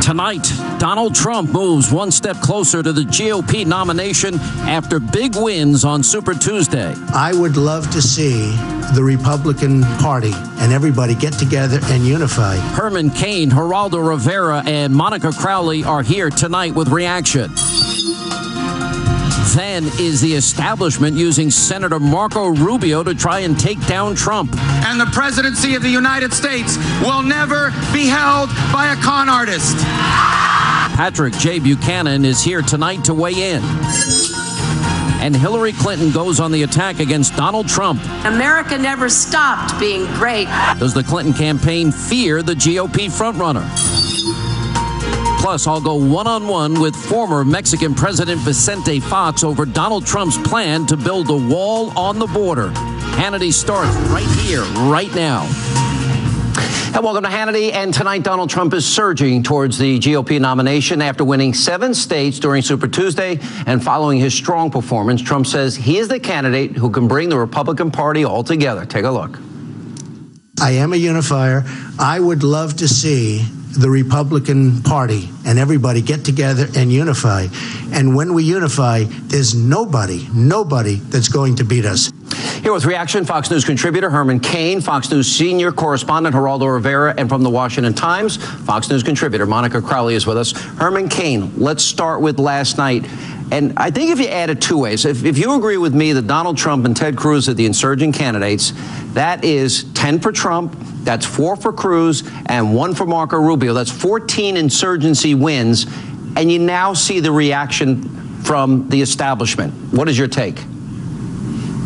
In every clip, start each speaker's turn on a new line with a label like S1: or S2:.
S1: Tonight, Donald Trump moves one step closer to the GOP nomination after big wins on Super Tuesday.
S2: I would love to see the Republican Party and everybody get together and unify.
S1: Herman Cain, Geraldo Rivera, and Monica Crowley are here tonight with reaction. Then is the establishment using Senator Marco Rubio to try and take down Trump.
S3: And the presidency of the United States will never be held by a con artist.
S1: Patrick J. Buchanan is here tonight to weigh in. And Hillary Clinton goes on the attack against Donald Trump.
S4: America never stopped being great.
S1: Does the Clinton campaign fear the GOP frontrunner? Plus, I'll go one-on-one with former Mexican President Vicente Fox over Donald Trump's plan to build a wall on the border. Hannity starts right here, right now.
S5: And welcome to Hannity. And tonight, Donald Trump is surging towards the GOP nomination after winning 7 states during Super Tuesday. And following his strong performance, Trump says he is the candidate who can bring the Republican Party all together. Take a look.
S2: I am a unifier. I would love to see the Republican Party and everybody get together and unify. And when we unify, there's nobody that's going to beat us.
S5: Here with reaction, Fox News contributor Herman Cain, Fox News senior correspondent Geraldo Rivera, and from the Washington Times, Fox News contributor Monica Crowley is with us. Herman Cain, let's start with last night. And I think if you add it 2 ways, if you agree with me that Donald Trump and Ted Cruz are the insurgent candidates, that is 10 for Trump, that's 4 for Cruz, and 1 for Marco Rubio. That's 14 insurgency wins. And you now see the reaction from the establishment. What is your take?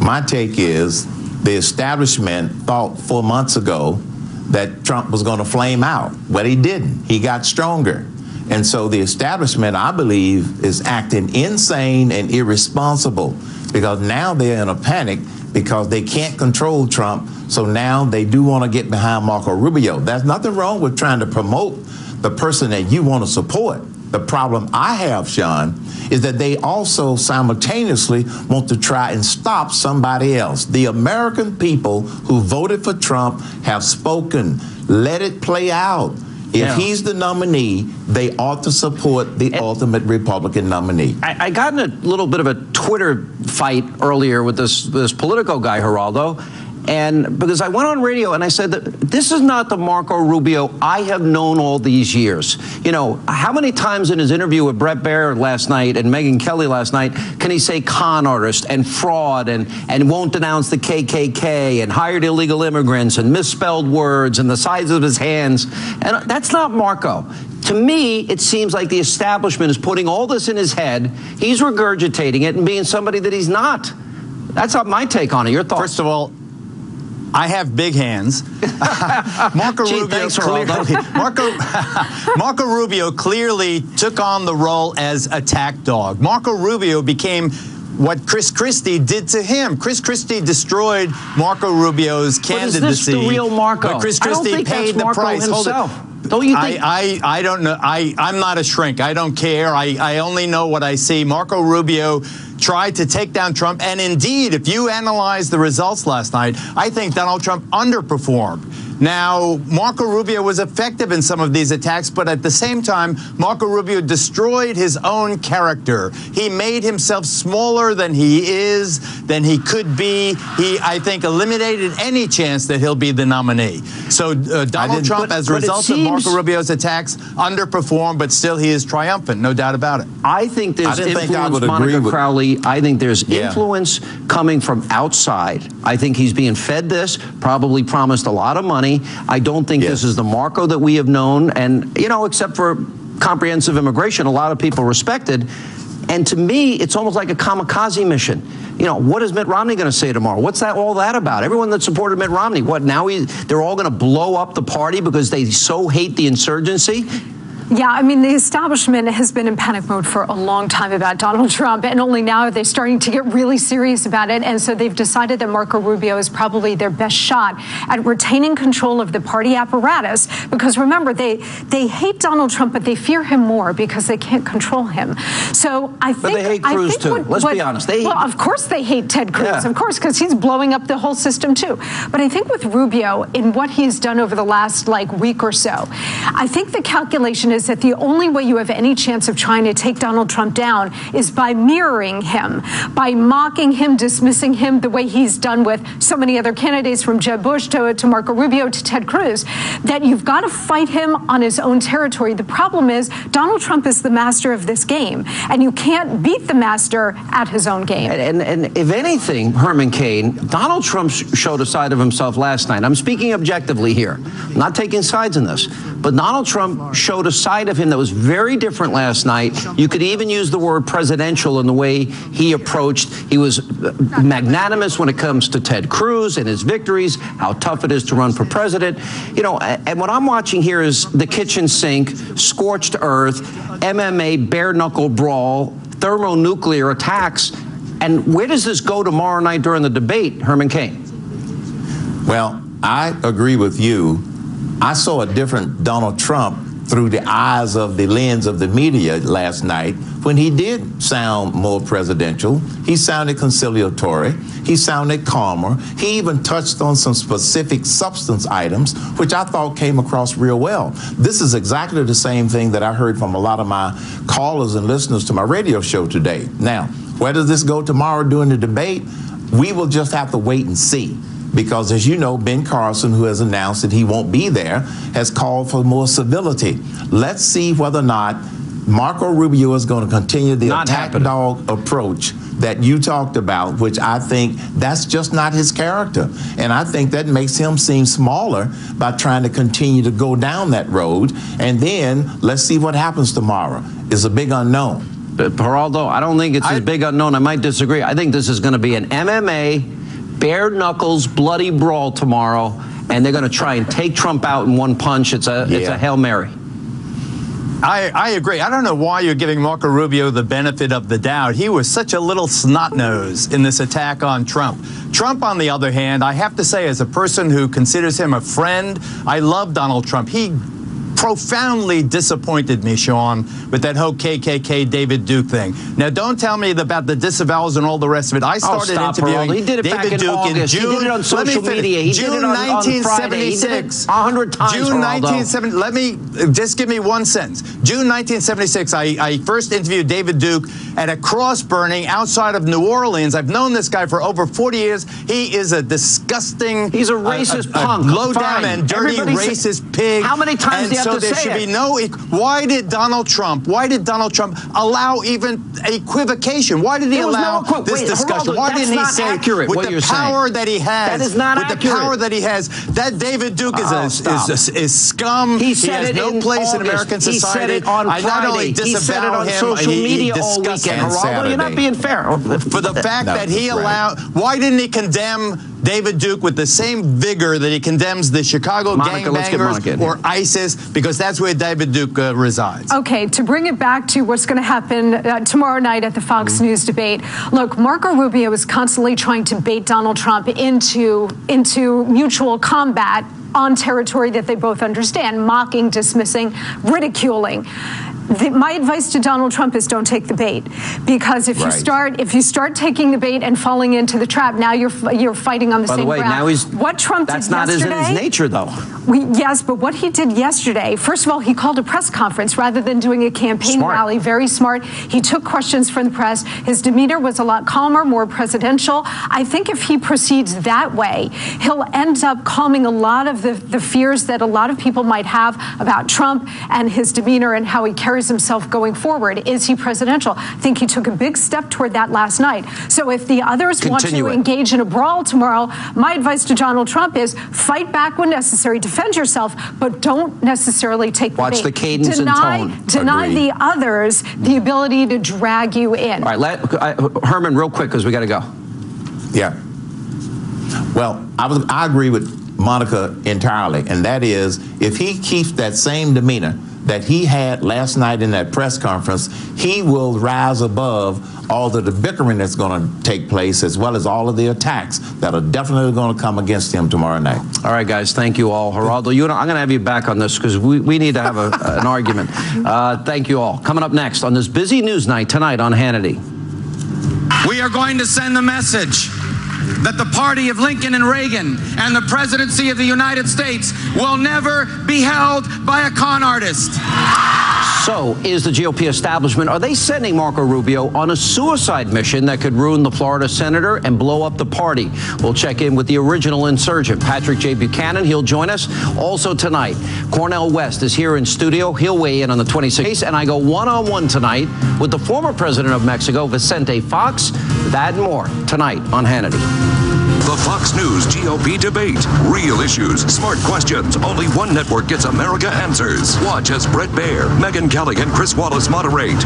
S6: My take is the establishment thought 4 months ago that Trump was going to flame out, but he didn't. He got stronger. And so the establishment, I believe, is acting insane and irresponsible because now they're in a panic because they can't control Trump. So now they do want to get behind Marco Rubio. There's nothing wrong with trying to promote the person that you want to support. The problem I have, Sean, is that they also simultaneously want to try and stop somebody else. The American people who voted for Trump have spoken. Let it play out. If he's the nominee, they ought to support the ultimate Republican nominee.
S5: I got in a little bit of a Twitter fight earlier with this Politico guy, Geraldo, and because I went on radio and I said that this is not the Marco Rubio I have known all these years. You know, how many times in his interview with Brett Baer last night and Megyn Kelly last night can he say con artist and fraud and won't denounce the KKK and hired illegal immigrants and misspelled words and the size of his hands? And that's not Marco. To me, it seems like the establishment is putting all this in his head. He's regurgitating it and being somebody that he's not. That's not my take on it. Your thoughts?
S7: First of all, I have big hands. Marco Rubio clearly took on the role as attack dog. Marco Rubio became what Chris Christie did to him. Chris Christie destroyed Marco Rubio's candidacy.
S5: But is this the real Marco?
S7: But Chris Christie paid the price.
S5: Himself. Don't you think?
S7: I don't know. I'm not a shrink. I don't care. I only know what I see. Marco Rubio tried to take down Trump. And indeed, if you analyze the results last night, I think Donald Trump underperformed. Now, Marco Rubio was effective in some of these attacks, but at the same time, Marco Rubio destroyed his own character. He made himself smaller than he is, than he could be. He, I think, eliminated any chance that he'll be the nominee. So Donald Trump, as a result of Marco Rubio's attacks, underperformed, but still he is triumphant, no doubt about it.
S5: I think there's influence, Monica Crowley. I think there's influence coming from outside. I think he's being fed this, probably promised a lot of money. I don't think this is the Marco that we have known. And, you know, except for comprehensive immigration, a lot of people respected. And to me, it's almost like a kamikaze mission. You know, what is Mitt Romney going to say tomorrow? What's all that about? Everyone that supported Mitt Romney, what, now they're all going to blow up the party because they so hate the insurgency?
S8: Yeah, I mean, the establishment has been in panic mode for a long time about Donald Trump, and only now are they starting to get really serious about it. And so they've decided that Marco Rubio is probably their best shot at retaining control of the party apparatus. Because remember, they hate Donald Trump, but they fear him more because they can't control him. So I think.
S5: But they hate Cruz too. Let's be honest.
S8: Well, of course they hate Ted Cruz, of course, because he's blowing up the whole system too. But I think with Rubio, in what he's done over the last week or so, I think the calculation is is that the only way you have any chance of trying to take Donald Trump down is by mirroring him, by mocking him, dismissing him the way he's done with so many other candidates, from Jeb Bush to Marco Rubio to Ted Cruz, that you've got to fight him on his own territory. The problem is Donald Trump is the master of this game, and you can't beat the master at his own game.
S5: And if anything, Herman Cain, Donald Trump showed a side of himself last night. I'm speaking objectively here. I'm not taking sides in this. But Donald Trump showed a side of him that was very different last night. You could even use the word presidential in the way he approached. He was magnanimous when it comes to Ted Cruz and his victories, how tough it is to run for president. You know, and what I'm watching here is the kitchen sink, scorched earth, MMA, bare-knuckle brawl, thermonuclear attacks. And where does this go tomorrow night during the debate, Herman Cain?
S6: Well, I agree with you. I saw a different Donald Trump through the eyes of the lens of the media last night when he did sound more presidential. He sounded conciliatory. He sounded calmer. He even touched on some specific substance items, which I thought came across real well. This is exactly the same thing that I heard from a lot of my callers and listeners to my radio show today. Now, where does this go tomorrow during the debate? We will just have to wait and see. Because, as you know, Ben Carson, who has announced that he won't be there, has called for more civility. Let's see whether or not Marco Rubio is going to continue the attack dog approach that you talked about, which I think that's just not his character. And I think that makes him seem smaller by trying to continue to go down that road. And then let's see what happens tomorrow. It's a big unknown.
S5: But, Geraldo, I don't think it's a big unknown. I might disagree. I think this is going to be an MMA, bare knuckles, bloody brawl tomorrow, and they're going to try and take Trump out in one punch. It's a Hail Mary.
S7: I agree. I don't know why you're giving Marco Rubio the benefit of the doubt. He was such a little snot-nose in this attack on Trump. Trump, on the other hand, I have to say, as a person who considers him a friend, I love Donald Trump. He profoundly disappointed me, Sean, with that whole KKK David Duke thing. Now, don't tell me about the disavowals and all the rest of it. I started interviewing
S5: he did it
S7: David
S5: back in
S7: Duke
S5: August.
S7: in June.
S5: He did it on social media. He
S7: June
S5: did it on Friday. He did it 100 times,
S7: June 1970. Let me just give me one sentence. June 1976, I first interviewed David Duke at a cross burning outside of New Orleans. I've known this guy for over 40 years. He is a disgusking...
S5: He's a racist punk.
S7: Low-down and dirty racist pig.
S5: How many times do you have to
S7: there
S5: say
S7: should
S5: it?
S7: be no... Why did Donald Trump allow even equivocation? Why did he allow this discussion?
S5: Geraldo,
S7: why didn't he say
S5: accurate,
S7: with the power that he has?
S5: That is not
S7: accurate. With the power that he has, that David Duke is scum.
S5: He has
S7: no place in American society.
S5: He said it on Friday.
S7: I not only disavow him,
S5: he said it on social media all weekend.
S7: Geraldo,
S5: you're not being fair.
S7: For the fact that he allowed... Why didn't he condemn David Duke with the same vigor that he condemns the Chicago gangbangers or ISIS, because that's where David Duke resides.
S8: Okay, to bring it back to what's going to happen tomorrow night at the Fox News debate, look, Marco Rubio is constantly trying to bait Donald Trump into mutual combat on territory that they both understand, mocking, dismissing, ridiculing. My advice to Donald Trump is don't take the bait, because if you start taking the bait and falling into the trap, now you're fighting on the same ground.
S5: Now
S8: what Trump did yesterday,
S5: that's not in his nature, though.
S8: Yes, but what he did yesterday, first of all, he called a press conference rather than doing a campaign rally. Very smart. He took questions from the press. His demeanor was a lot calmer, more presidential. I think if he proceeds that way, he'll end up calming a lot of the fears that a lot of people might have about Trump and his demeanor and how he carries himself going forward. Is he presidential? I think he took a big step toward that last night. So if the others want to engage in a brawl tomorrow, my advice to Donald Trump is fight back when necessary, defend yourself, but don't necessarily take the bait.
S5: Watch the cadence and tone.
S8: Deny the others the ability to drag you in.
S5: All right, Herman, real quick, because we got to go.
S6: Yeah. Well, I agree with Monica entirely, and that is if he keeps that same demeanor that he had last night in that press conference, he will rise above all the bickering that's going to take place, as well as all of the attacks that are definitely going to come against him tomorrow night.
S5: All right, guys, thank you all. Geraldo, I'm going to have you back on this because we need to have an argument. Thank you all. Coming up next on this busy news night tonight on Hannity.
S3: We are going to send the message that the party of Lincoln and Reagan and the presidency of the United States will never be held by a con artist.
S5: So, is the GOP establishment, are they sending Marco Rubio on a suicide mission that could ruin the Florida senator and blow up the party? We'll check in with the original insurgent, Patrick J. Buchanan. He'll join us. Also tonight, Cornel West is here in studio. He'll weigh in on the 26th case, and I go one-on-one tonight with the former president of Mexico, Vicente Fox. That and more tonight on Hannity.
S9: The Fox News GOP debate. Real issues, smart questions. Only one network gets America Answers. Watch as Brett Baer, Megyn Kelly, and Chris Wallace moderate.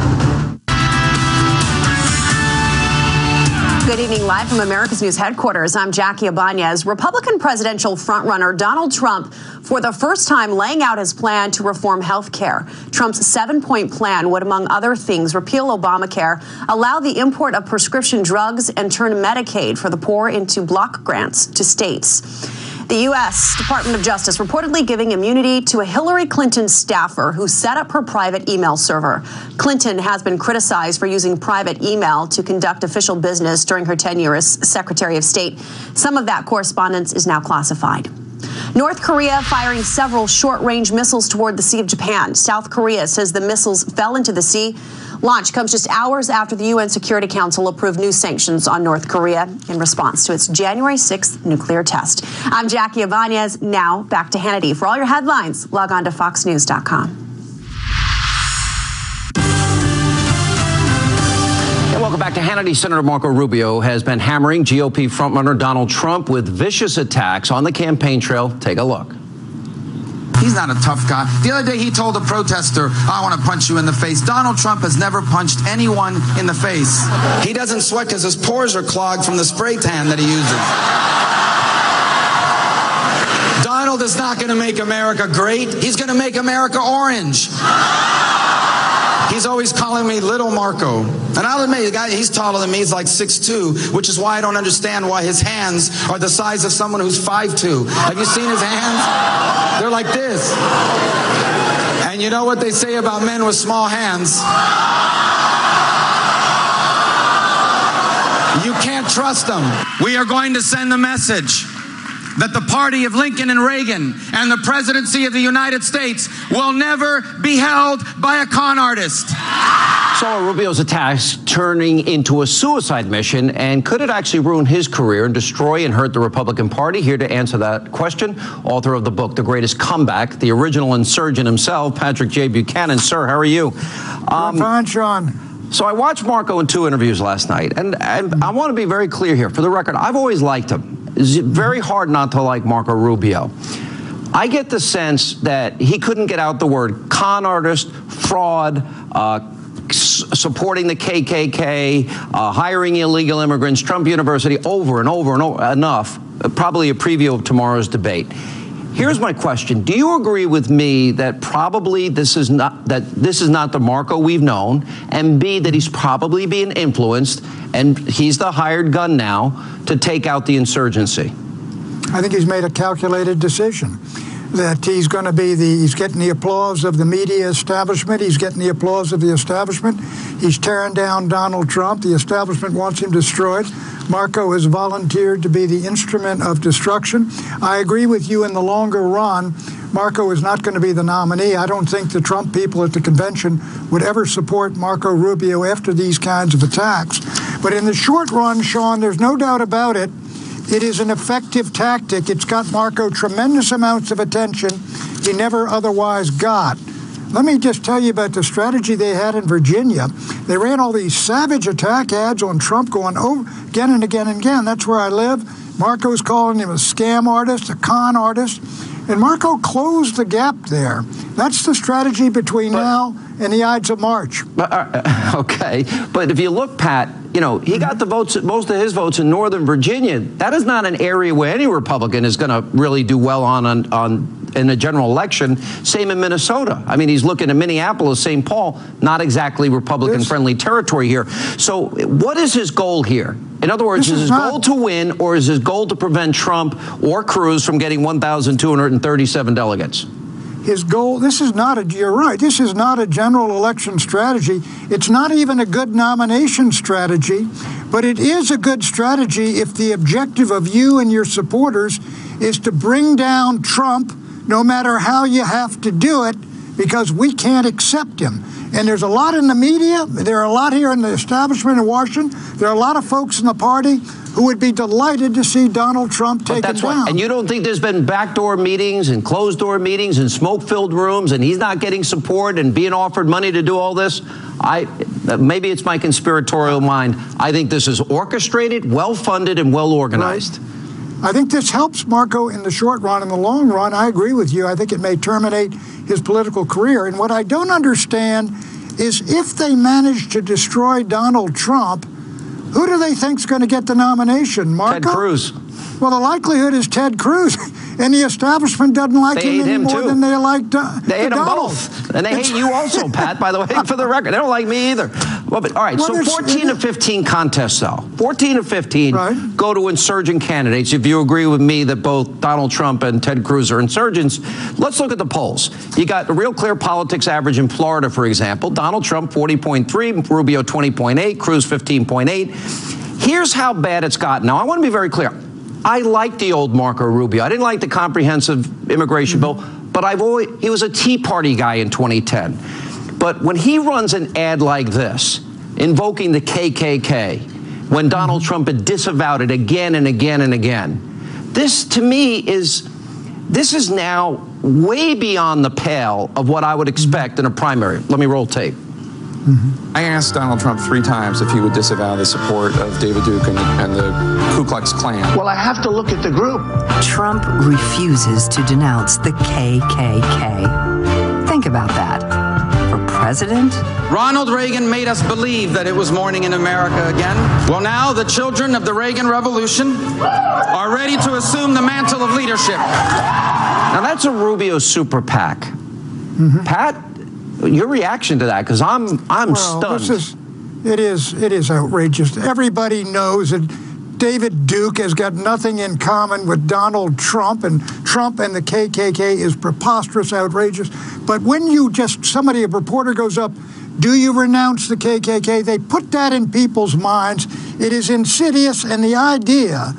S10: Good evening, live from America's News headquarters. I'm Jackie Ibanez. Republican presidential frontrunner Donald Trump, for the first time, laying out his plan to reform health care. Trump's 7-point plan would, among other things, repeal Obamacare, allow the import of prescription drugs, and turn Medicaid for the poor into block grants to states. The U.S. Department of Justice reportedly giving immunity to a Hillary Clinton staffer who set up her private email server. Clinton has been criticized for using private email to conduct official business during her tenure as Secretary of State. Some of that correspondence is now classified. North Korea firing several short-range missiles toward the Sea of Japan. South Korea says the missiles fell into the sea. Launch comes just hours after the UN Security Council approved new sanctions on North Korea in response to its January 6th nuclear test. I'm Jackie Ibanez. Now back to Hannity. For all your headlines, log on to foxnews.com.
S5: Welcome back to Hannity. Senator Marco Rubio has been hammering GOP frontrunner Donald Trump with vicious attacks on the campaign trail. Take a look.
S3: He's not a tough guy. The other day he told a protester, I want to punch you in the face. Donald Trump has never punched anyone in the face. He doesn't sweat because his pores are clogged from the spray tan that he uses. Donald is not going to make America great. He's going to make America orange. He's always calling me Little Marco. And I'll admit, the guy, he's taller than me. He's like 6'2", which is why I don't understand why his hands are the size of someone who's 5'2". Have you seen his hands? They're like this. And you know what they say about men with small hands? You can't trust them. We are going to send the message that the party of Lincoln and Reagan and the presidency of the United States will never be held by a con artist.
S5: So Rubio's attacks turning into a suicide mission, and could it actually ruin his career and destroy and hurt the Republican Party? Here to answer that question, author of the book, The Greatest Comeback, the original insurgent himself, Patrick J. Buchanan. Sir, how are you?
S11: I'm fine, Sean.
S5: So I watched Marco in 2 interviews last night, and I want to be very clear here. For the record, I've always liked him. It's very hard not to like Marco Rubio. I get the sense that he couldn't get out the word con artist, fraud, supporting the KKK, hiring illegal immigrants, Trump University, over and over and over enough. Probably a preview of tomorrow's debate. Here's my question. Do you agree with me that probably this is not the Marco we've known, and B, that he's probably being influenced and he's the hired gun now to take out the insurgency?
S11: I think he's made a calculated decision that he's going to be he's getting the applause of the media establishment. He's getting the applause of the establishment. He's tearing down Donald Trump. The establishment wants him destroyed. Marco has volunteered to be the instrument of destruction. I agree with you in the longer run. Marco is not going to be the nominee. I don't think the Trump people at the convention would ever support Marco Rubio after these kinds of attacks. But in the short run, Sean, there's no doubt about it. It is an effective tactic. It's got Marco tremendous amounts of attention he never otherwise got. Let me just tell you about the strategy they had in Virginia. They ran all these savage attack ads on Trump going over again and again and again. That's where I live. Marco's calling him a scam artist, a con artist. And Marco closed the gap there. That's the strategy between now and the Ides of March.
S5: Okay. But if you look, Pat, you know, he got the votes, most of his votes in Northern Virginia. That is not an area where any Republican is going to really do well on in a general election. Same in Minnesota. I mean, he's looking at Minneapolis, St. Paul, not exactly Republican-friendly territory here. So what is his goal here? In other words, is his goal to win, or is his goal to prevent Trump or Cruz from getting 1,237 delegates?
S11: His goal, you're right, this is not a general election strategy. It's not even a good nomination strategy. But it is a good strategy if the objective of you and your supporters is to bring down Trump, no matter how you have to do it, because we can't accept him. And there's a lot in the media. There are a lot here in the establishment in Washington. There are a lot of folks in the party who would be delighted to see Donald Trump taken down.
S5: And you don't think there's been backdoor meetings and closed-door meetings and smoke-filled rooms, and he's not getting support and being offered money to do all this? Maybe it's my conspiratorial mind. I think this is orchestrated, well-funded, and well-organized.
S11: Right. I think this helps Marco in the short run. In the long run, I agree with you. I think it may terminate his political career. And what I don't understand is if they manage to destroy Donald Trump, who do they think is going to get the nomination? Marco?
S5: Ted Cruz.
S11: Well, the likelihood is Ted Cruz. And the establishment doesn't like him any more than they like Donald.
S5: They hate him both. And they hate you also, Pat, by the way, for the record. They don't like me either. Well, but, all right, so 14 of 15 contests, though. 14 of 15 go to insurgent candidates. If you agree with me that both Donald Trump and Ted Cruz are insurgents, let's look at the polls. You got the Real Clear Politics average in Florida, for example. Donald Trump, 40.3, Rubio, 20.8, Cruz, 15.8. Here's how bad it's gotten. Now, I want to be very clear. I like the old Marco Rubio. I didn't like the comprehensive immigration bill, but he was a Tea Party guy in 2010. But when he runs an ad like this, invoking the KKK, when Donald Trump had disavowed it again and again and again, this to me is now way beyond the pale of what I would expect in a primary. Let me roll tape.
S12: I asked Donald Trump 3 times if he would disavow the support of David Duke and the Ku Klux Klan.
S2: Well, I have to look at the group.
S13: Trump refuses to denounce the KKK. Think about that. For president?
S3: Ronald Reagan made us believe that it was morning in America again. Well, now the children of the Reagan Revolution are ready to assume the mantle of leadership.
S5: Now, that's a Rubio super PAC. Pat? Your reaction to that, because I'm stunned.
S11: It is outrageous. Everybody knows that David Duke has got nothing in common with Donald Trump, and Trump and the KKK is preposterous, outrageous. But when a reporter goes up, do you renounce the KKK? They put that in people's minds. It is insidious, and the idea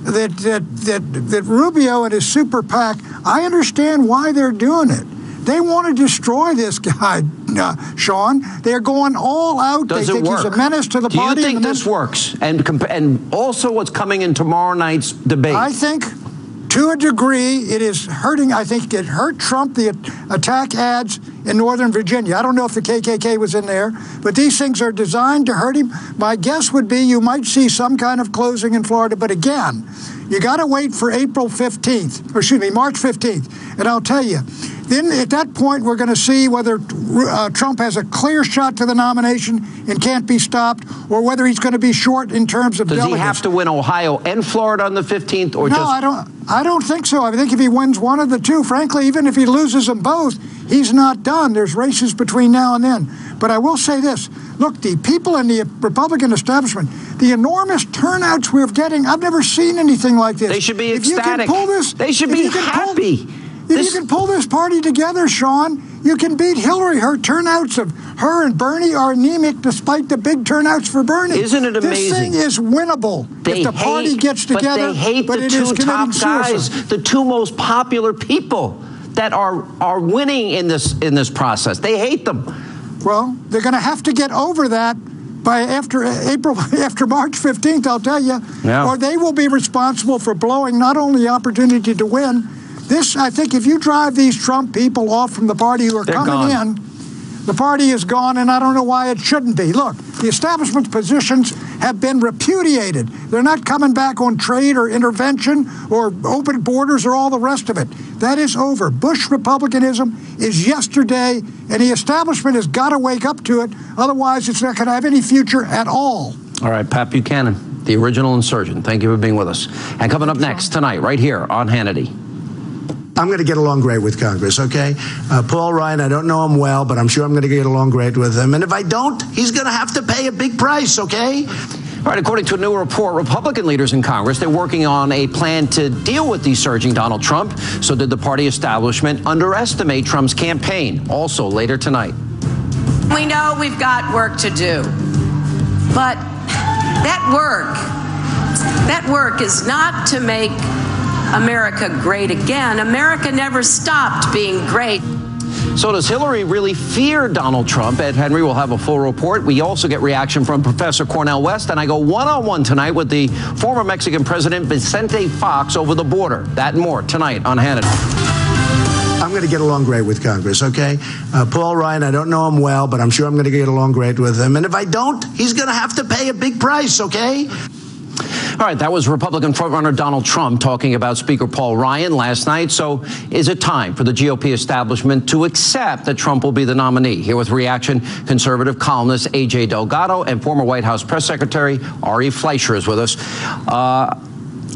S11: that Rubio and his super PAC, I understand why they're doing it. They want to destroy this guy, Sean. They're going all out.
S5: Does
S11: they think
S5: it work?
S11: He's a menace to the party.
S5: Do you think this works? And also what's coming in tomorrow night's debate?
S11: I think, to a degree, it is hurting. I think it hurt Trump, the attack ads in Northern Virginia. I don't know if the KKK was in there, but these things are designed to hurt him. My guess would be you might see some kind of closing in Florida. But again, you got to wait for March 15th. And I'll tell you, then at that point, we're going to see whether Trump has a clear shot to the nomination and can't be stopped, or whether he's going to be short in terms of delegates.
S5: Does he have to win Ohio and Florida on the 15th, or
S11: no,
S5: just?
S11: I don't think so. I think if he wins one of the two, frankly, even if he loses them both, he's not done. There's races between now and then. But I will say this. Look, the people in the Republican establishment, the enormous turnouts we're getting, I've never seen anything like this.
S5: They should be ecstatic. They should be happy.
S11: If you can pull this party together, Sean, you can beat Hillary. Her turnouts of her and Bernie are anemic despite the big turnouts for Bernie.
S5: Isn't it amazing?
S11: This thing is winnable if the party gets together.
S5: But they hate the 2 top guys, the 2 most popular people that are winning in this process. They hate them.
S11: Well, they're going to have to get over that by after March 15th, I'll tell you.
S5: Yeah.
S11: Or they will be responsible for blowing not only the opportunity to win. This, I think, if you drive these Trump people off from the party who are coming in, the party is gone, and I don't know why it shouldn't be. Look, the establishment's positions have been repudiated. They're not coming back on trade or intervention or open borders or all the rest of it. That is over. Bush Republicanism is yesterday, and the establishment has got to wake up to it. Otherwise, it's not going to have any future at all.
S5: All right, Pat Buchanan, the original insurgent. Thank you for being with us. And coming up next tonight, right here on Hannity.
S2: I'm going to get along great with Congress, okay? Paul Ryan, I don't know him well, but I'm sure I'm going to get along great with him. And if I don't, he's going to have to pay a big price, okay?
S5: All right, according to a new report, Republican leaders in Congress, they're working on a plan to deal with the surging Donald Trump. So did the party establishment underestimate Trump's campaign? Also later tonight.
S4: We know we've got work to do, but That work is not to make America great again. America never stopped being great.
S1: So does Hillary really fear Donald Trump? Ed Henry will have a full report. We also get reaction from Professor Cornel West, and I go one-on-one tonight with the former Mexican president Vicente Fox over the border. That and more tonight on Hannity.
S2: I'm going to get along great with Congress, okay? Paul Ryan, I don't know him well, but I'm sure I'm going to get along great with him. And if I don't, he's going to have to pay a big price, okay?
S1: All right, that was Republican frontrunner Donald Trump talking about Speaker Paul Ryan last night. So is it time for the GOP establishment to accept that Trump will be the nominee? Here with reaction, conservative columnist A.J. Delgado and former White House press secretary Ari Fleischer is with us.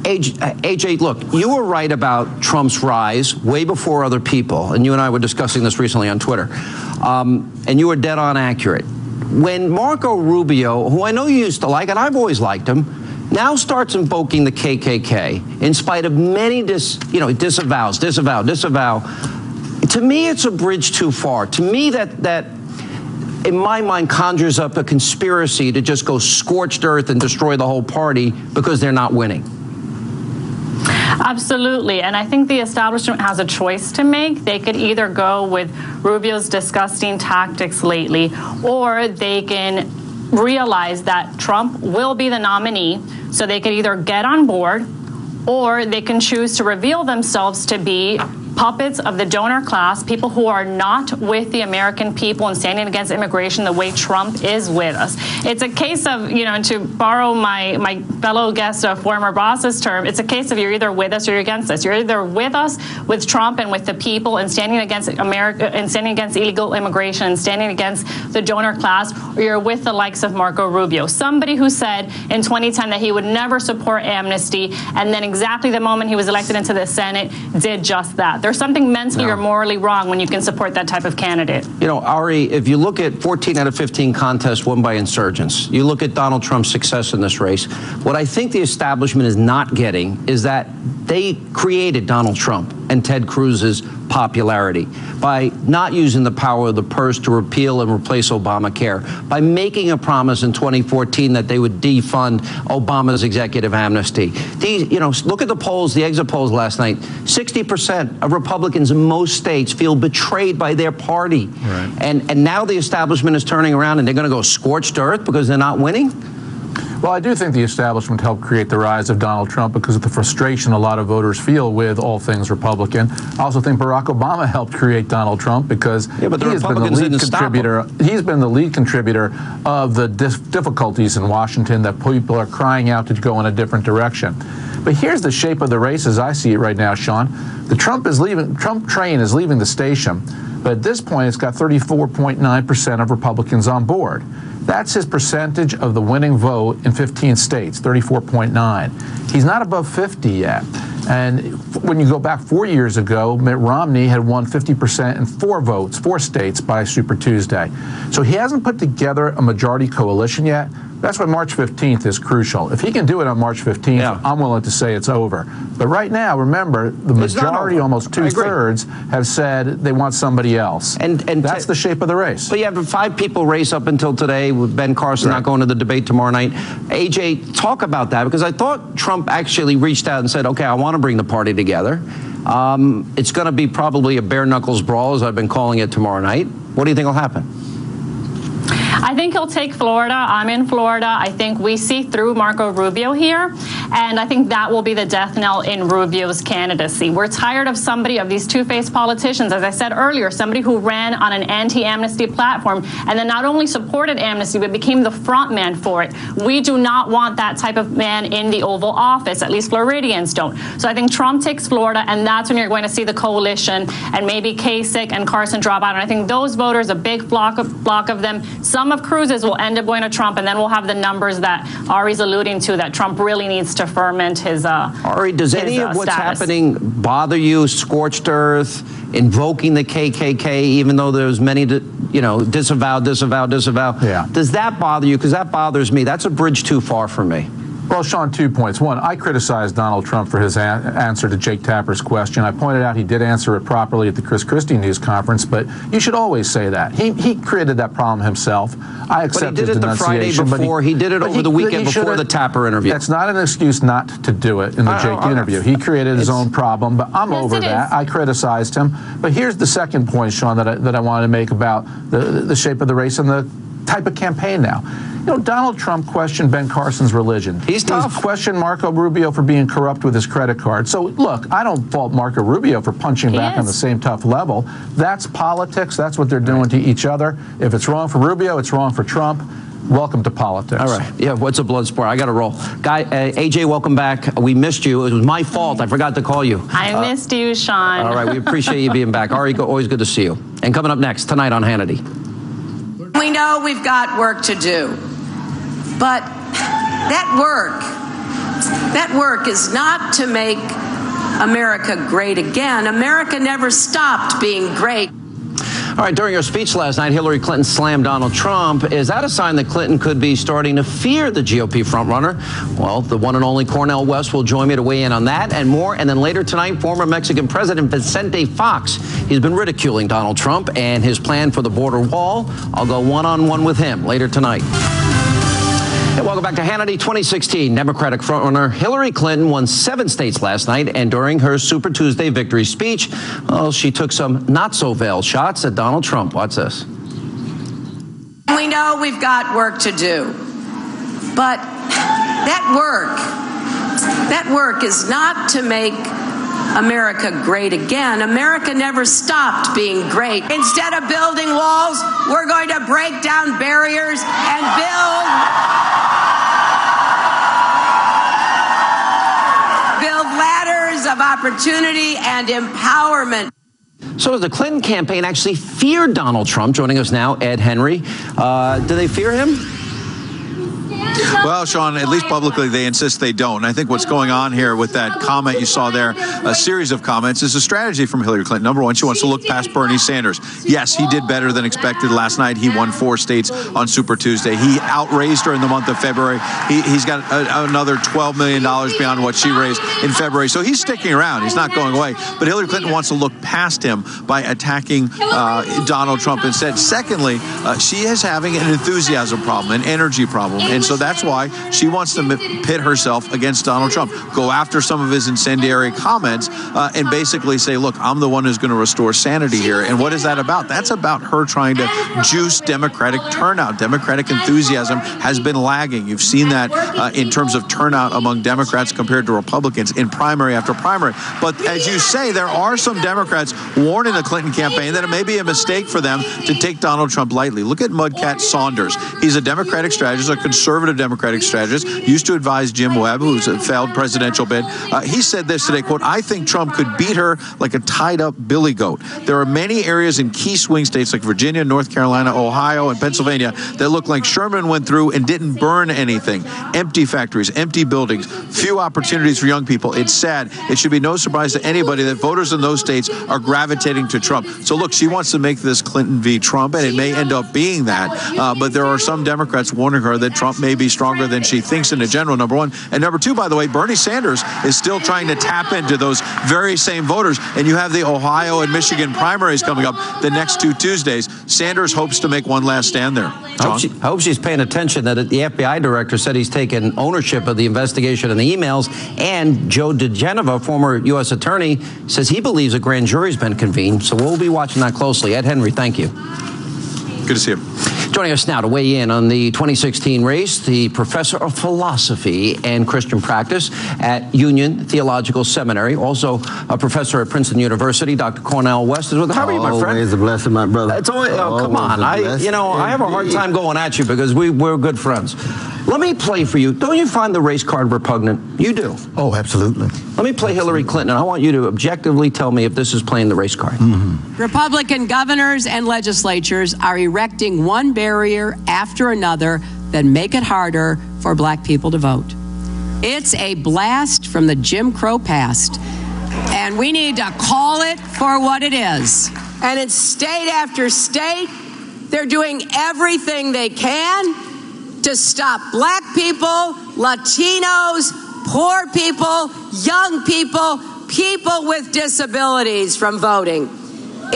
S1: AJ, look, you were right about Trump's rise way before other people, and you and I were discussing this recently on Twitter, and you were dead on accurate. When Marco Rubio, who I know you used to like, and I've always liked him, now starts invoking the KKK in spite of many disavows. To me, it's a bridge too far. To me, that in my mind conjures up a conspiracy to just go scorched earth and destroy the whole party because they're not winning.
S14: Absolutely. And I think the establishment has a choice to make. They could either go with Rubio's disgusting tactics lately, or they can realize that Trump will be the nominee. So they could either get on board, or they can choose to reveal themselves to be puppets of the donor class, people who are not with the American people and standing against immigration the way Trump is with us. It's a case of, to borrow my fellow guest, former boss's term, it's a case of you're either with us or you're against us. You're either with us, with Trump and with the people and standing against America and standing against illegal immigration and standing against the donor class, or you're with the likes of Marco Rubio, somebody who said in 2010 that he would never support amnesty, and then exactly the moment he was elected into the Senate did just that. There's something mentally or morally wrong when you can support that type of candidate.
S1: Ari, if you look at 14 out of 15 contests won by insurgents, you look at Donald Trump's success in this race, what I think the establishment is not getting is that they created Donald Trump and Ted Cruz's popularity by not using the power of the purse to repeal and replace Obamacare, by making a promise in 2014 that they would defund Obama's executive amnesty. Look at the polls, the exit polls last night. 60% of Republicans in most states feel betrayed by their party. Right. And now the establishment is turning around and they're going to go scorched earth because they're not winning?
S12: Well, I do think the establishment helped create the rise of Donald Trump because of the frustration a lot of voters feel with all things Republican. I also think Barack Obama helped create Donald Trump because he has been the lead contributor. He's been the lead contributor of the difficulties in Washington, that people are crying out to go in a different direction. But here's the shape of the race as I see it right now, Sean. The Trump train is leaving the station, but at this point it's got 34.9% of Republicans on board. That's his percentage of the winning vote in 15 states, 34.9. He's not above 50 yet. And when you go back 4 years ago, Mitt Romney had won 50% in 4 states by Super Tuesday. So he hasn't put together a majority coalition yet. That's why March 15th is crucial. If he can do it on March 15th, I'm willing to say it's over. But right now, remember, the majority, almost 2/3, have said they want somebody else. And that's the shape of the race.
S1: But you have 5 people race up until today, with Ben Carson not going to the debate tomorrow night. AJ, talk about that, because I thought Trump actually reached out and said, okay, I want to bring the party together. It's going to be probably a bare knuckles brawl, as I've been calling it, tomorrow night. What do you think will happen?
S14: I think he'll take Florida. I'm in Florida. I think we see through Marco Rubio here, and I think that will be the death knell in Rubio's candidacy. We're tired of these two-faced politicians, as I said earlier, somebody who ran on an anti-amnesty platform and then not only supported amnesty but became the front man for it. We do not want that type of man in the Oval Office, at least Floridians don't. So I think Trump takes Florida, and that's when you're going to see the coalition and maybe Kasich and Carson drop out. And I think those voters, a big block of them, some of Cruz's will end up going to Trump, and then we'll have the numbers that Ari's alluding to, that Trump really needs to ferment his
S1: Ari, does any of what's happening bother you? Scorched earth, invoking the KKK, even though there's many, disavow. Yeah. Does that bother you? Because that bothers me. That's a bridge too far for me.
S12: Well, Sean, 2 points. One, I criticized Donald Trump for his answer to Jake Tapper's question. I pointed out he did answer it properly at the Chris Christie news conference, but you should always say that. He created that problem himself. I accept his denunciation. But he did it the Friday before. He did it over the weekend before the Tapper interview. That's not an excuse not to do it in the Jake interview. He created his own problem, but I'm over that. I criticized him. But here's the second point, Sean, that I wanted to make about the shape of the race and the type of campaign now. You know, Donald Trump questioned Ben Carson's religion. He's questioned Marco Rubio for being corrupt with his credit card. So, look, I don't fault Marco Rubio for punching back on the same tough level. That's politics. That's what they're doing to each other. If it's wrong for Rubio, it's wrong for Trump. Welcome to politics. All right. Yeah, what's a blood sport? I got to roll. Guy, AJ, welcome back. We missed you. It was my fault. I forgot to call you.
S14: I missed you, Sean.
S12: All right. We appreciate you being back. Ari, always good to see you. And coming up next, tonight on Hannity.
S4: We know we've got work to do. But that work is not to make America great again. America never stopped being great.
S1: All right, during her speech last night, Hillary Clinton slammed Donald Trump. Is that a sign that Clinton could be starting to fear the GOP frontrunner? Well, the one and only Cornel West will join me to weigh in on that and more. And then later tonight, former Mexican President Vicente Fox. He's been ridiculing Donald Trump and his plan for the border wall. I'll go one-on-one with him later tonight. And welcome back to Hannity. 2016 Democratic frontrunner Hillary Clinton won 7 states last night, and during her Super Tuesday victory speech, well, she took some not-so-veiled shots at Donald Trump. Watch this.
S4: We know we've got work to do, but that work is not to make America great again. America never stopped being great. Instead of building walls, we're going to break down barriers and build ladders of opportunity and empowerment.
S1: So does the Clinton campaign actually fear Donald Trump? Joining us now, Ed Henry. Do they fear him?
S15: Well, Sean, at least publicly, they insist they don't. And I think what's going on here with that comment you saw there, a series of comments, is a strategy from Hillary Clinton. Number one, she wants to look past Bernie Sanders. Yes, he did better than expected last night. He won 4 states on Super Tuesday. He outraised her in the month of February. He's got another $12 million beyond what she raised in February. So he's sticking around. He's not going away. But Hillary Clinton wants to look past him by attacking Donald Trump instead. Secondly, she is having an enthusiasm problem, an energy problem. And so that's why she wants to pit herself against Donald Trump, go after some of his incendiary comments, and basically say, look, I'm the one who's going to restore sanity here. And what is that about? That's about her trying to juice Democratic turnout. Democratic enthusiasm has been lagging. You've seen that in terms of turnout among Democrats compared to Republicans in primary after primary. But as you say, there are some Democrats warning the Clinton campaign that it may be a mistake for them to take Donald Trump lightly. Look at Mudcat Saunders. He's a Democratic strategist, a conservative Democratic strategist, used to advise Jim Webb, who's a failed presidential bid. He said this today, quote, I think Trump could beat her like a tied-up billy goat. There are many areas in key swing states like Virginia, North Carolina, Ohio, and Pennsylvania that look like Sherman went through and didn't burn anything. Empty factories, empty buildings, few opportunities for young people. It's sad. It should be no surprise to anybody that voters in those states are gravitating to Trump. So look, she wants to make this Clinton v. Trump, and it may end up being that. But there are some Democrats warning her that Trump may be stronger than she thinks in a general, number one. And number two, by the way, Bernie Sanders is still trying to tap into those very same voters. And you have the Ohio and Michigan primaries coming up the next 2 Tuesdays. Sanders hopes to make one last stand there.
S1: I hope she's paying attention that the FBI director said he's taken ownership of the investigation and the emails. And Joe DeGeneva, former U.S. attorney, says he believes a grand jury's been convened. So we'll be watching that closely. Ed Henry, thank you.
S15: Good to see you.
S1: Joining us now to weigh in on the 2016 race, the professor of philosophy and Christian practice at Union Theological Seminary, also a professor at Princeton University, Dr. Cornel West is with us. How are you, my friend?
S16: Always a blessing, my brother.
S1: It's always, come on. I have a hard time going at you because we're good friends. Let me play for you. Don't you find the race card repugnant? You do.
S16: Oh, absolutely.
S1: Let me play Hillary Clinton, and I want you to objectively tell me if this is playing the race card.
S16: Mm-hmm.
S4: Republican governors and legislatures are erecting one barrier after another that make it harder for black people to vote. It's a blast from the Jim Crow past, and we need to call it for what it is. And in state after state, they're doing everything they can to stop black people Latinos, poor people, young people, people with disabilities from voting.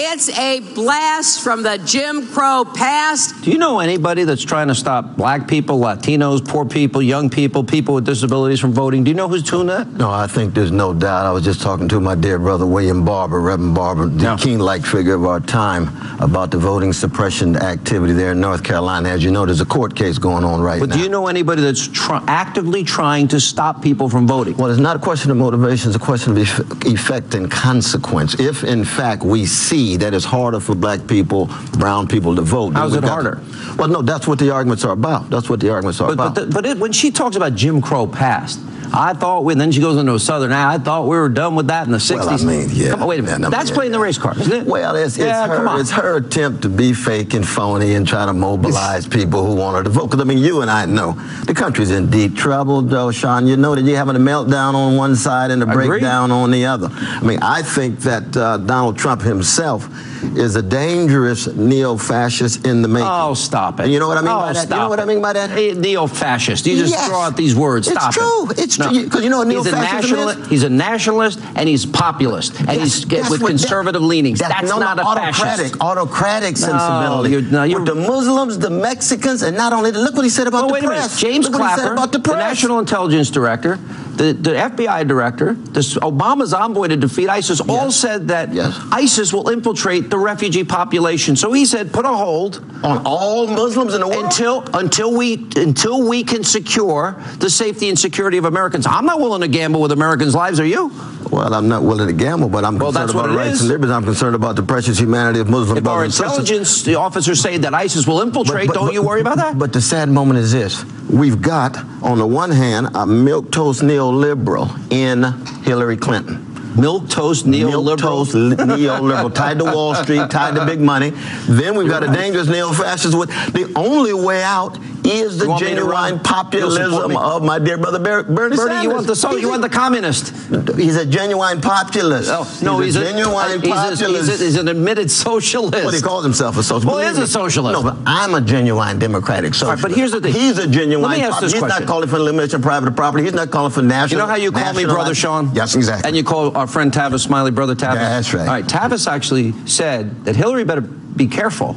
S4: It's a blast from the Jim Crow past.
S5: Do you know anybody that's trying to stop black people, Latinos, poor people, young people, people with disabilities from voting? Do you know who's doing that?
S16: No, I think there's no doubt. I was just talking to my dear brother, William Barber, Reverend Barber, the king-like figure of our time, about the voting suppression activity there in North Carolina. As you know, there's a court case going on right now.
S5: But do you know anybody that's actively trying to stop people from voting?
S16: Well, it's not a question of motivation. It's a question of effect and consequence. If, in fact, we see that it's harder for black people, brown people to vote.
S5: How's it harder?
S16: Well, no, that's what the arguments are about. That's what the arguments are about.
S5: But when she talks about Jim Crow past, I thought, and then she goes into a Southern, I thought we were done with that in the 60s.
S16: Well, I mean, yeah.
S5: Come on, wait a minute. That's playing the race card, isn't it?
S16: Well, it's her attempt to be fake and phony and try to mobilize people who want her to vote. Because, I mean, you and I know the country's in deep trouble, though, Sean. You know that you're having a meltdown on one side and a breakdown on the other. I mean, I think that Donald Trump himself is a dangerous neo-fascist in the making.
S5: Oh, stop it.
S16: And you know what I mean by that? You know what I mean by that?
S5: Neo-fascist. You just throw out these words. Stop it.
S16: It's true. Because you know what neo-fascism is?
S5: He's a nationalist and he's populist. And he's with conservative leanings. That's not a fascist.
S16: Autocratic sensibility. With the Muslims, the Mexicans, and not only, look what he said about the press.
S5: James Clapper, the National Intelligence Director, the FBI director, Obama's envoy to defeat ISIS, all said that ISIS will infiltrate the refugee population. So he said, put a hold
S16: on all Muslims in the world
S5: until we can secure the safety and security of Americans. I'm not willing to gamble with Americans' lives. Are you?
S16: Well, I'm not willing to gamble, but I'm concerned about rights and liberties. I'm concerned about the precious humanity of Muslim brothers and sisters.
S5: If our intelligence officers say that ISIS will infiltrate, don't you worry about that?
S16: But the sad moment is this. We've got, on the one hand, a milquetoast neoliberal in Hillary Clinton.
S5: Milquetoast neoliberal?
S16: Milquetoast neoliberal, tied to Wall Street, tied to big money. Then we've got a dangerous neo-fascist with the only way out is the genuine populism of my dear brother Bernie Sanders.
S5: You want the communist.
S16: He's a genuine populist. He's a genuine populist.
S5: He's an admitted socialist.
S16: Well, he calls himself a socialist.
S5: Well, he is a socialist.
S16: No, but I'm a genuine democratic socialist.
S5: Right, but here's the thing.
S16: He's a genuine
S5: Let me ask this
S16: He's
S5: question.
S16: not calling for elimination of private property. He's not calling for national.
S5: You know how you call me Brother Sean?
S16: Yes, exactly.
S5: And you call our friend Tavis Smiley Brother Tavis?
S16: Yeah, that's right.
S5: All right, Tavis actually said that Hillary better be careful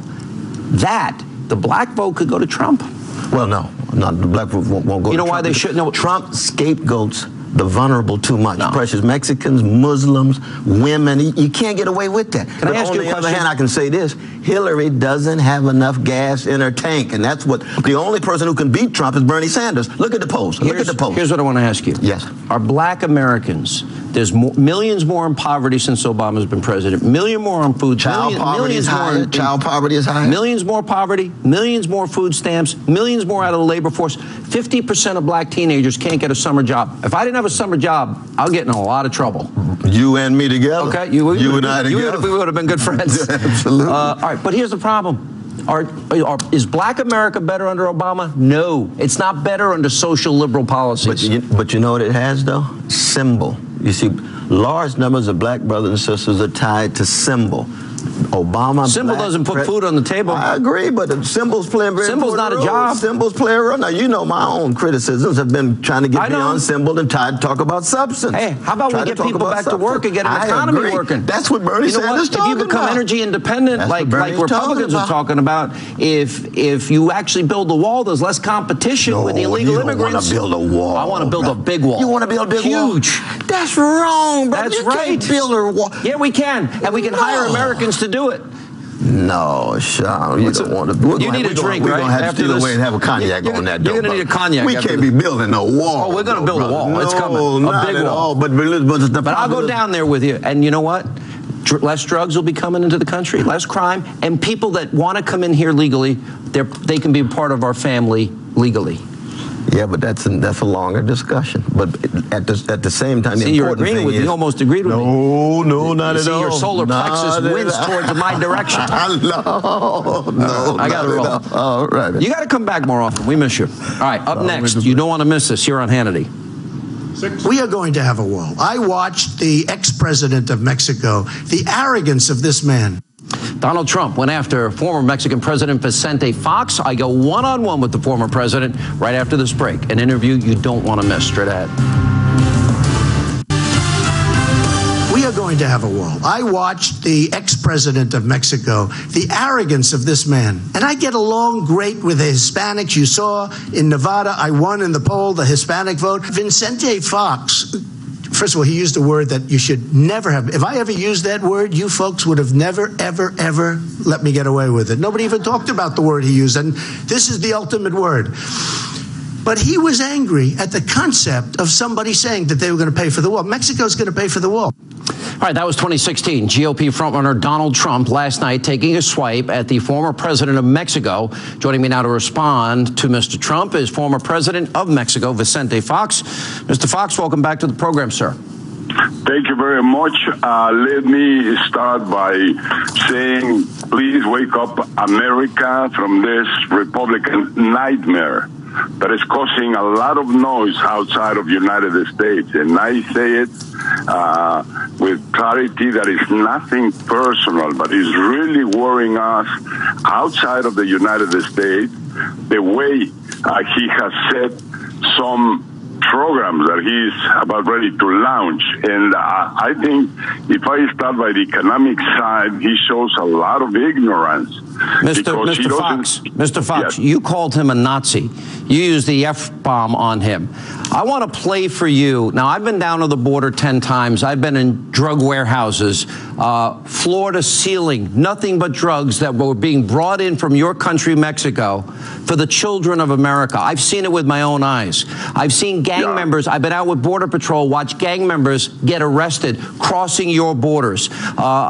S5: that the black vote could go to Trump.
S16: Well, no, the black vote won't go to Trump.
S5: You know why they shouldn't? No.
S16: Trump scapegoats the vulnerable too much. No. Precious Mexicans, Muslims, women. You can't get away with that.
S5: Can I ask you a question?
S16: On the other hand, I can say this. Hillary doesn't have enough gas in her tank, and that's what the only person who can beat Trump is Bernie Sanders. Look at the polls. Look at the polls.
S5: Here's what I want to ask you.
S16: Yes.
S5: Are black Americans, there's millions more in poverty since Obama's been president, million more on food.
S16: Child poverty is higher. Child poverty is higher.
S5: Millions more poverty, millions more food stamps, millions more out of the labor force. 50% of black teenagers can't get a summer job. If I didn't have a summer job, I'll get in a lot of trouble.
S16: You and me together.
S5: Okay,
S16: you and I together.
S5: We would have been good friends.
S16: Absolutely.
S5: All right, but here's the problem. Is black America better under Obama? No, it's not better under social liberal policies.
S16: But you know what it has, though? Symbol. You see, large numbers of black brothers and sisters are tied to symbol. Obama.
S5: Symbol doesn't put food on the table.
S16: I agree, but the symbols play a very
S5: Symbol's not a
S16: role.
S5: job.
S16: Symbols play a role. Now, you know my own criticisms have been trying to get beyond symbol and try to talk about substance.
S5: Hey, how about we get people back to work and get an economy working?
S16: That's what Bernie Sanders talking about.
S5: If you become energy independent, like Republicans are talking about, if you actually build a wall, there's less competition with illegal immigrants.
S16: You want to build a wall.
S5: I want to build a big wall.
S16: You want to build a big wall?
S5: Huge.
S16: That's wrong, bro.
S5: That's
S16: you
S5: right.
S16: Can't build a wall.
S5: Yeah, we can. And we can hire Americans to do it.
S16: No, Sean, you don't want to.
S5: You need a drink,
S16: right? We're going to have
S5: After
S16: to steal away and have a cognac on that.
S5: You're going to need a cognac.
S16: We can't be building a wall.
S5: Oh, we're going to build a wall. It's coming.
S16: A big wall. But
S5: I'll go down there with you. And you know what? Less drugs will be coming into the country, less crime, and people that want to come in here legally, they can be part of our family legally.
S16: Yeah, but that's a longer discussion. But at the same time,
S5: see, you're agreeing with me. You almost agreed with me.
S16: No, not at all.
S5: See, your solar plexus wins towards my direction.
S16: No,
S5: I got it wrong.
S16: All right.
S5: You got to come back more often. We miss you. All right, up next, you don't want to miss this here on Hannity.
S2: We are going to have a wall. I watched the ex-president of Mexico, the arrogance of this man.
S5: Donald Trump went after former Mexican President Vicente Fox. I go one-on-one with the former president right after this break. An interview you don't want to miss. Straight ahead.
S2: We are going to have a wall. I watched the ex-president of Mexico, the arrogance of this man. And I get along great with the Hispanics. You saw in Nevada, I won in the poll, the Hispanic vote. Vicente Fox, first of all, he used a word that you should never have. If I ever used that word, you folks would have never, ever, ever let me get away with it. Nobody even talked about the word he used. And this is the ultimate word. But he was angry at the concept of somebody saying that they were going to pay for the wall. Mexico's going to pay for the wall.
S5: All right, that was 2016. GOP frontrunner Donald Trump last night taking a swipe at the former president of Mexico. Joining me now to respond to Mr. Trump is former president of Mexico, Vicente Fox. Mr. Fox, welcome back to the program, sir.
S17: Thank you very much. Let me start by saying, please wake up America from this Republican nightmare that is causing a lot of noise outside of the United States. And I say it with clarity that is nothing personal, but is really worrying us outside of the United States, the way he has set some programs that he's about ready to launch. And I think if I start by the economic side, he shows a lot of ignorance.
S5: Mr. Fox, you called him a Nazi. You used the F-bomb on him. I want to play for you. Now, I've been down to the border 10 times. I've been in drug warehouses, floor to ceiling, nothing but drugs that were being brought in from your country, Mexico, for the children of America. I've seen it with my own eyes. I've seen gang members. I've been out with Border Patrol, watch gang members get arrested crossing your borders.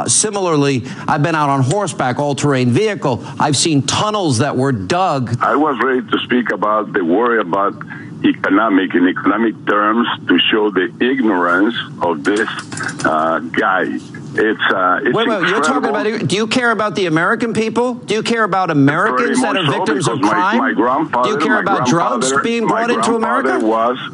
S5: Similarly, I've been out on horseback, all-terrain vehicle. I've seen tunnels that were dug.
S17: I was ready to speak about the worry about economic terms to show the ignorance of this guy. It's
S5: wait, you're talking about, do you care about the American people? Do you care about Americans that are victims of crime? Do you care about drugs being brought into America?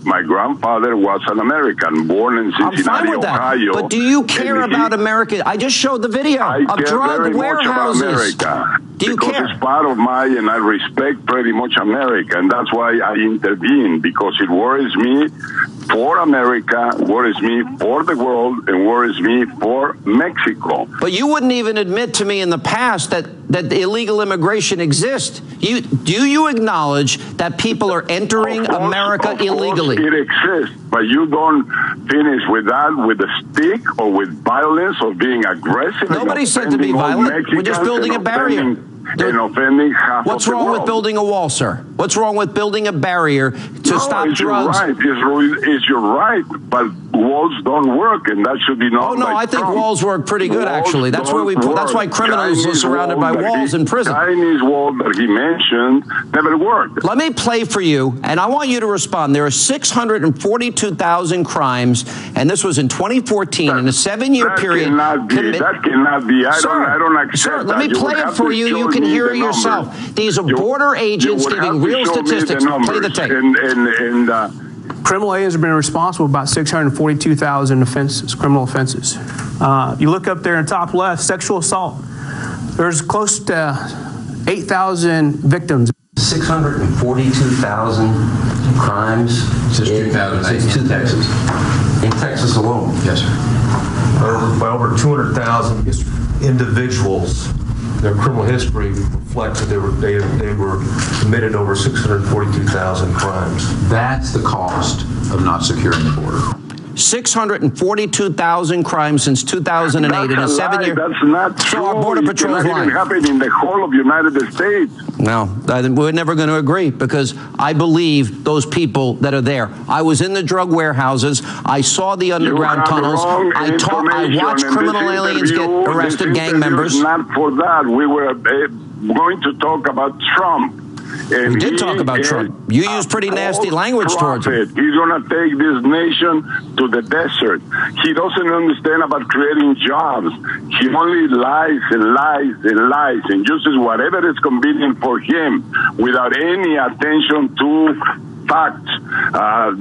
S17: My grandfather was an American, born in Cincinnati,
S5: I'm fine with that.
S17: Ohio.
S5: But do you care about America? I just showed the video of drug warehouses. Do you care?
S17: Because it's part of and I respect pretty much America, and that's why I intervene, because it worries me for America, worries me for the world, and worries me for Mexico.
S5: But you wouldn't even admit to me in the past that illegal immigration exists. Do you acknowledge that people are entering America illegally?
S17: It exists, but you don't finish with that with a stick or with violence or being aggressive.
S5: Nobody said to be violent. We're just building a barrier.
S17: What's
S5: wrong with building a wall, sir? What's wrong with building a barrier to stop drugs?
S17: It's your right, but walls don't work, and that should be known.
S5: Oh no, I think walls work pretty good, actually. That's where that's why criminals are surrounded by walls in prison.
S17: The Chinese wall that he mentioned never worked.
S5: Let me play for you, and I want you to respond. There are 642,000 crimes, and this was in 2014, in a 7-year period.
S17: That cannot be. I don't accept
S5: sir,
S17: that.
S5: let me play it for you. You can hear it yourself. These are border agents giving real statistics. Play the tape.
S18: Criminal aliens have been responsible for about 642,000 offenses, criminal offenses. You look up there in top left, sexual assault. There's close to 8,000 victims.
S5: 642,000 crimes since 2008 Texas. In Texas alone.
S19: Yes, sir. By over 200,000 individuals. Their criminal history reflects that they were committed over 642,000 crimes.
S20: That's the cost of not securing the border.
S5: 642,000 crimes since 2008 in a 7-year.
S17: That's not true.
S5: So our Border Patrol is lying.
S17: It happened in the whole of the United States.
S5: No, we're never going to agree, because I believe those people that are there. I was in the drug warehouses. I saw the underground tunnels. I watched criminal aliens get arrested, gang members.
S17: Not for that. We were going to talk about Trump.
S5: And we did talk about Trump. You used pretty nasty language towards him.
S17: He's going to take this nation to the desert. He doesn't understand about creating jobs. He only lies and lies and lies and uses whatever is convenient for him without any attention to facts.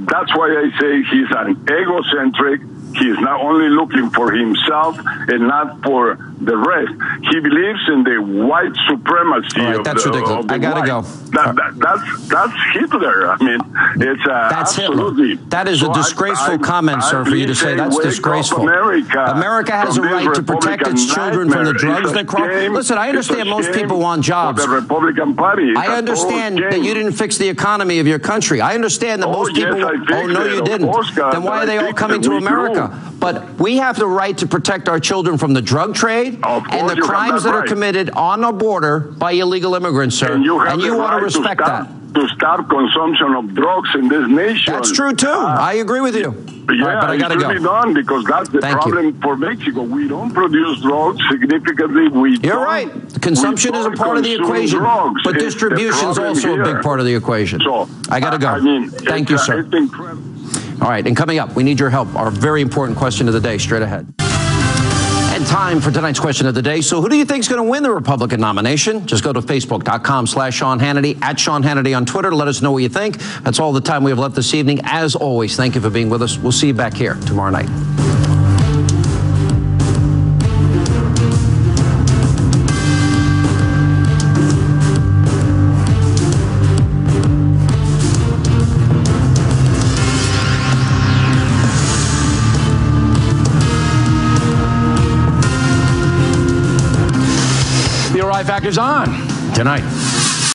S17: That's why I say he's an egocentric. He's not only looking for himself and not for the rest. He believes in the white supremacy.
S5: All right, that's ridiculous. I gotta go.
S17: That's Hitler. I mean, it's
S5: that's
S17: absolutely.
S5: Hitler. That is a disgraceful comment, sir, for you to say. That's disgraceful. America has a right to protect its children from the drugs that cross. Listen, I understand most people want jobs.
S17: The Republican Party.
S5: I understand that you didn't fix the economy of your country. I understand that most people. Oh no, you didn't. Then why are they all coming to America? But we have the right to protect our children from the drug trade and the crimes that are committed on our border by illegal immigrants, sir. And you ought to respect that.
S17: To stop consumption of drugs in this nation.
S5: That's true too. I agree with you.
S17: Yeah,
S5: right, but I gotta go.
S17: Done because that's the problem for Mexico. We don't produce drugs significantly.
S5: You're right. Consumption is a part of the equation, but distribution is also a big part of the equation. So I gotta go. Thank you, sir. All right, and coming up, we need your help. Our very important question of the day, straight ahead. And time for tonight's question of the day. So who do you think is going to win the Republican nomination? Just go to Facebook.com/Sean Hannity, @Sean Hannity on Twitter. Let us know what you think. That's all the time we have left this evening. As always, thank you for being with us. We'll see you back here tomorrow night. Factors on tonight.